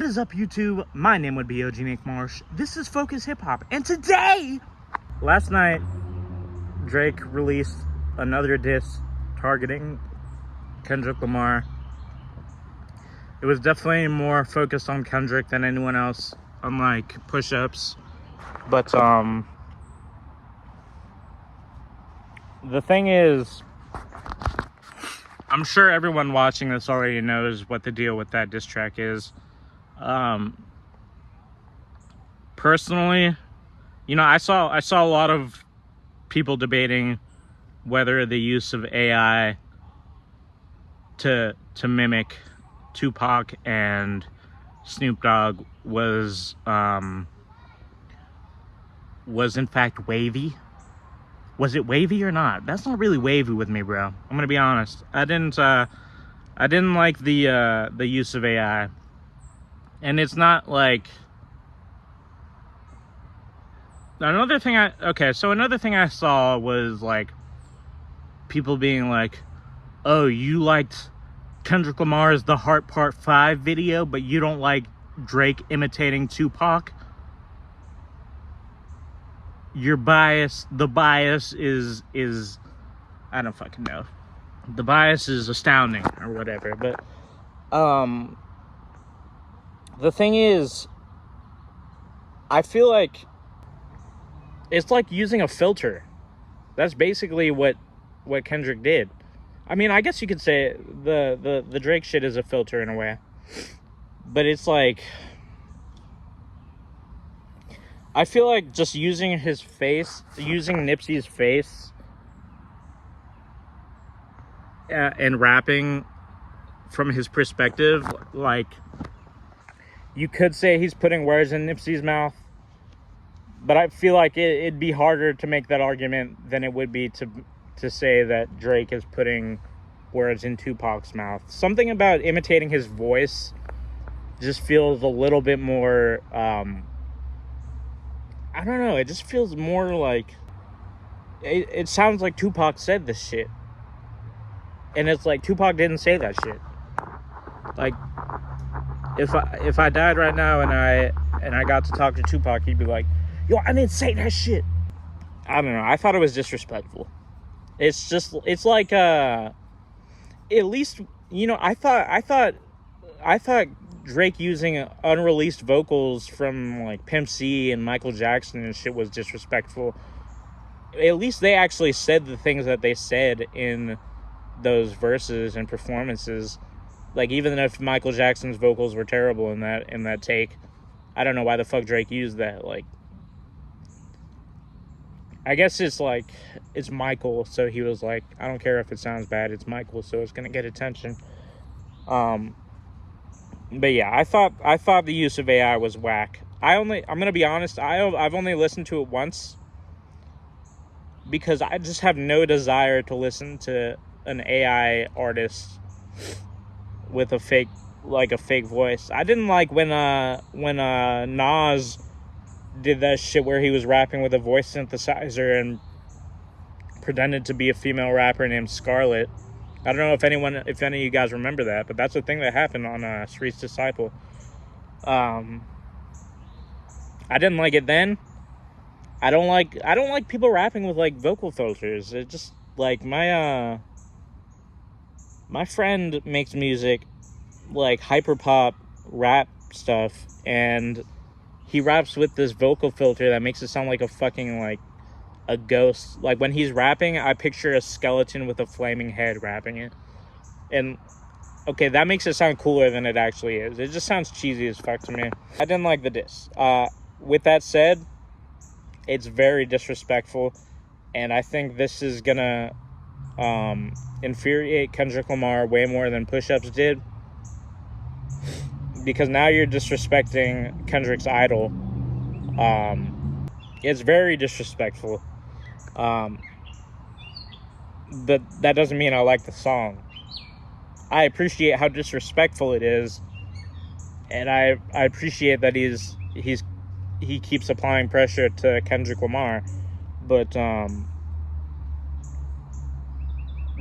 What is up, YouTube? My name would be OG McMarsh. This is Focus Hip Hop, and today, last night, Drake released another diss targeting Kendrick Lamar. It was definitely more focused on Kendrick than anyone else, unlike push-ups. But the thing is, I'm sure everyone watching this already knows what the deal with that diss track is. Personally, you know, I saw a lot of people debating whether the use of AI to mimic Tupac and Snoop Dogg was in fact wavy. Was it wavy or not? That's not really wavy with me, bro. I'm gonna be honest. I didn't like the use of AI. And it's not like another thing I saw was like people being like, "Oh, you liked Kendrick Lamar's The Heart Part 5 video, but you don't like Drake imitating Tupac? Your bias, the bias is I don't fucking know. The bias is astounding or whatever." But the thing is, I feel like it's like using a filter. That's basically what Kendrick did. I mean, I guess you could say the Drake shit is a filter in a way. But it's like, I feel like just using his face, using Nipsey's face and rapping from his perspective, like, you could say he's putting words in Nipsey's mouth, but I feel like it'd be harder to make that argument than it would be to say that Drake is putting words in Tupac's mouth. Something about imitating his voice just feels a little bit more, I don't know, it just feels more like, it sounds like Tupac said this shit. And it's like, Tupac didn't say that shit. Like, if I died right now and I got to talk to Tupac, he'd be like, "Yo, I didn't say that shit." I don't know. I thought it was disrespectful. It's like at least, you know, I thought Drake using unreleased vocals from like Pimp C and Michael Jackson and shit was disrespectful. At least they actually said the things that they said in those verses and performances. Like, even if Michael Jackson's vocals were terrible in that take, I don't know why the fuck Drake used that. Like, I guess it's like, it's Michael, so he was like, I don't care if it sounds bad, it's Michael, so it's gonna get attention. But yeah, I thought the use of AI was whack. I'm gonna be honest, I've only listened to it once because I just have no desire to listen to an AI artist with a fake voice. I didn't like when Nas did that shit where he was rapping with a voice synthesizer and pretended to be a female rapper named Scarlett. I don't know if any of you guys remember that, but that's the thing that happened on Street's Disciple. I didn't like it then. I don't like people rapping with like vocal filters. It just, like, my friend makes music, like hyper pop rap stuff, and he raps with this vocal filter that makes it sound like a fucking, like, a ghost. Like, when he's rapping, I picture a skeleton with a flaming head rapping it. And, okay, that makes it sound cooler than it actually is. It just sounds cheesy as fuck to me. I didn't like the diss. With that said, it's very disrespectful, and I think this is gonna infuriate Kendrick Lamar way more than push-ups did, because now you're disrespecting Kendrick's idol. It's very disrespectful, but that doesn't mean I like the song. I appreciate how disrespectful it is, and I appreciate that he keeps applying pressure to Kendrick Lamar, but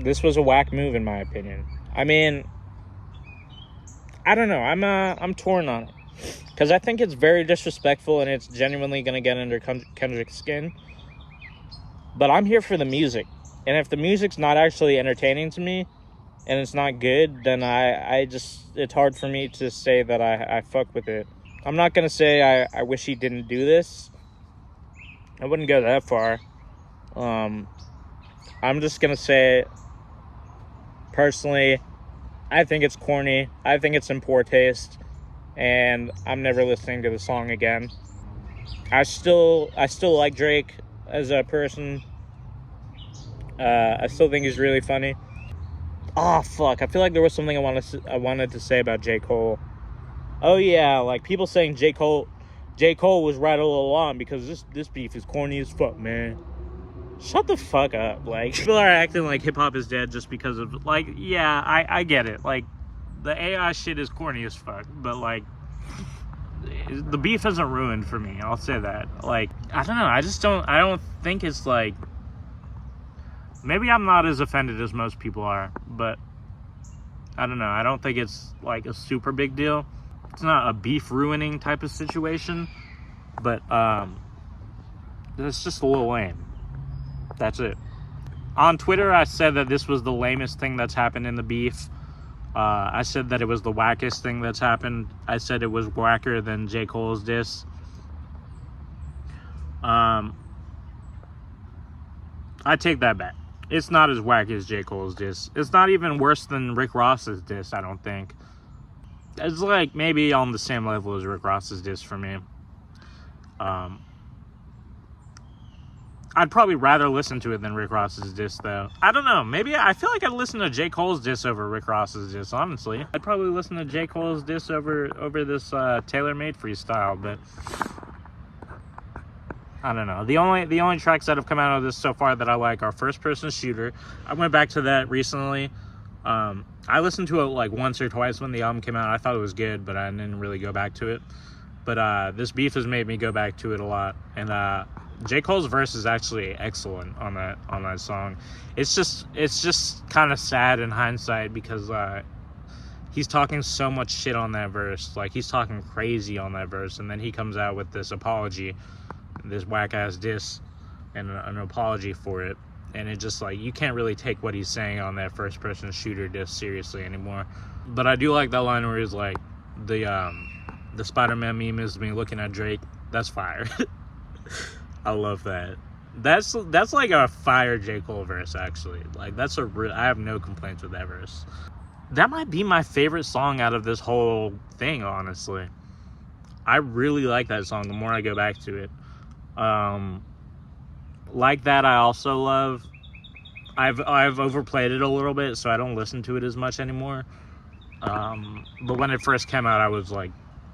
this was a whack move in my opinion. I mean, I don't know. I'm torn on it. because I think it's very disrespectful and it's genuinely going to get under Kendrick's skin. But I'm here for the music. And if the music's not actually entertaining to me and it's not good, then I just, it's hard for me to say that I fuck with it. I'm not going to say I wish he didn't do this. I wouldn't go that far. I'm just going to say, personally, I think it's corny. I think it's in poor taste. And I'm never listening to the song again. I still like Drake as a person. I still think he's really funny. Oh, fuck. I feel like there was something I wanted to say about J. Cole. Oh, yeah. Like, people saying J. Cole was right all along because this beef is corny as fuck, man. Shut the fuck up. Like, people are acting like hip-hop is dead just because of, like, yeah, I get it. Like, the AI shit is corny as fuck, but, like, the beef isn't ruined for me. I'll say that. Like, I don't know. I don't think it's, like, maybe I'm not as offended as most people are, but I don't know. I don't think it's, like, a super big deal. It's not a beef ruining type of situation, but, it's just a little lame. That's it. On Twitter, I said that this was the lamest thing that's happened in the beef. I said that it was the wackest thing that's happened. I said it was whacker than J. Cole's diss. I take that back. It's not as whack as J. Cole's diss. It's not even worse than Rick Ross's diss, I don't think. It's like maybe on the same level as Rick Ross's diss for me. I'd probably rather listen to it than Rick Ross's diss, though. I don't know. Maybe I feel like I'd listen to J. Cole's diss over Rick Ross's diss, honestly. I'd probably listen to J. Cole's diss over this tailor-made freestyle, but I don't know. The only tracks that have come out of this so far that I like are First Person Shooter. I went back to that recently. I listened to it like once or twice when the album came out. I thought it was good, but I didn't really go back to it. But this beef has made me go back to it a lot, and J. Cole's verse is actually excellent on that song. It's just kind of sad in hindsight because he's talking so much shit on that verse. Like, he's talking crazy on that verse, and then he comes out with this apology, this whack-ass diss, and an apology for it. And it just, like, you can't really take what he's saying on that first-person shooter diss seriously anymore. But I do like that line where he's like, the Spider-Man meme is me looking at Drake. That's fire. I love that. That's like a fire J. Cole verse, actually. Like, I have no complaints with that verse. That might be my favorite song out of this whole thing, honestly. I really like that song the more I go back to it. Like that, I also love... I've overplayed it a little bit, so I don't listen to it as much anymore. But when it first came out, I was, like,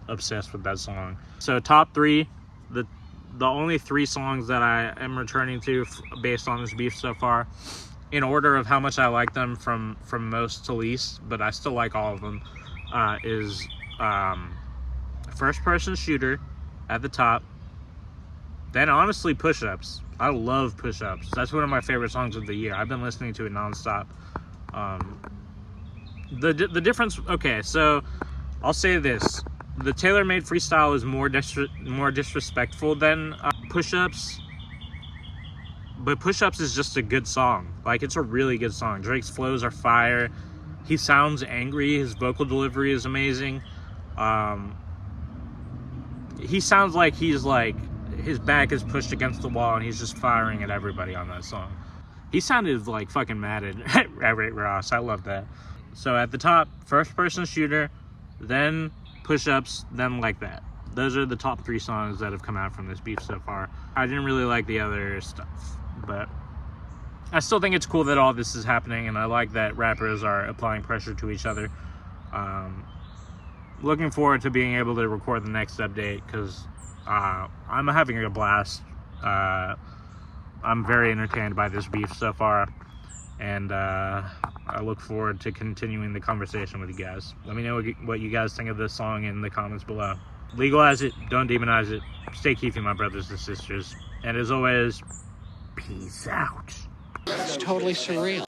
obsessed with that song. So, top 3, the only 3 songs that I am returning to based on this beef so far, in order of how much I like them from most to least, but I still like all of them, is First Person Shooter at the top. Then, honestly, Push Ups. I love Push Ups. That's one of my favorite songs of the year. I've been listening to it nonstop. The difference... Okay, so I'll say this. The tailor-made freestyle is more disrespectful than Push Ups. But Push Ups is just a good song. Like, it's a really good song. Drake's flows are fire. He sounds angry. His vocal delivery is amazing. He sounds like he's like... his back is pushed against the wall and he's just firing at everybody on that song. He sounded like fucking mad at Rick Ross. I love that. So at the top, First Person Shooter, then Push Ups, then Like That. Those are the top 3 songs that have come out from this beef so far. I didn't really like the other stuff, but I still think it's cool that all this is happening, and I like that rappers are applying pressure to each other. Looking forward to being able to record the next update, because I'm having a blast. I'm very entertained by this beef so far, and I look forward to continuing the conversation with you guys. Let me know what you guys think of this song in the comments below. Legalize it, don't demonize it. Stay keefy, my brothers and sisters. And as always, peace out. It's totally surreal.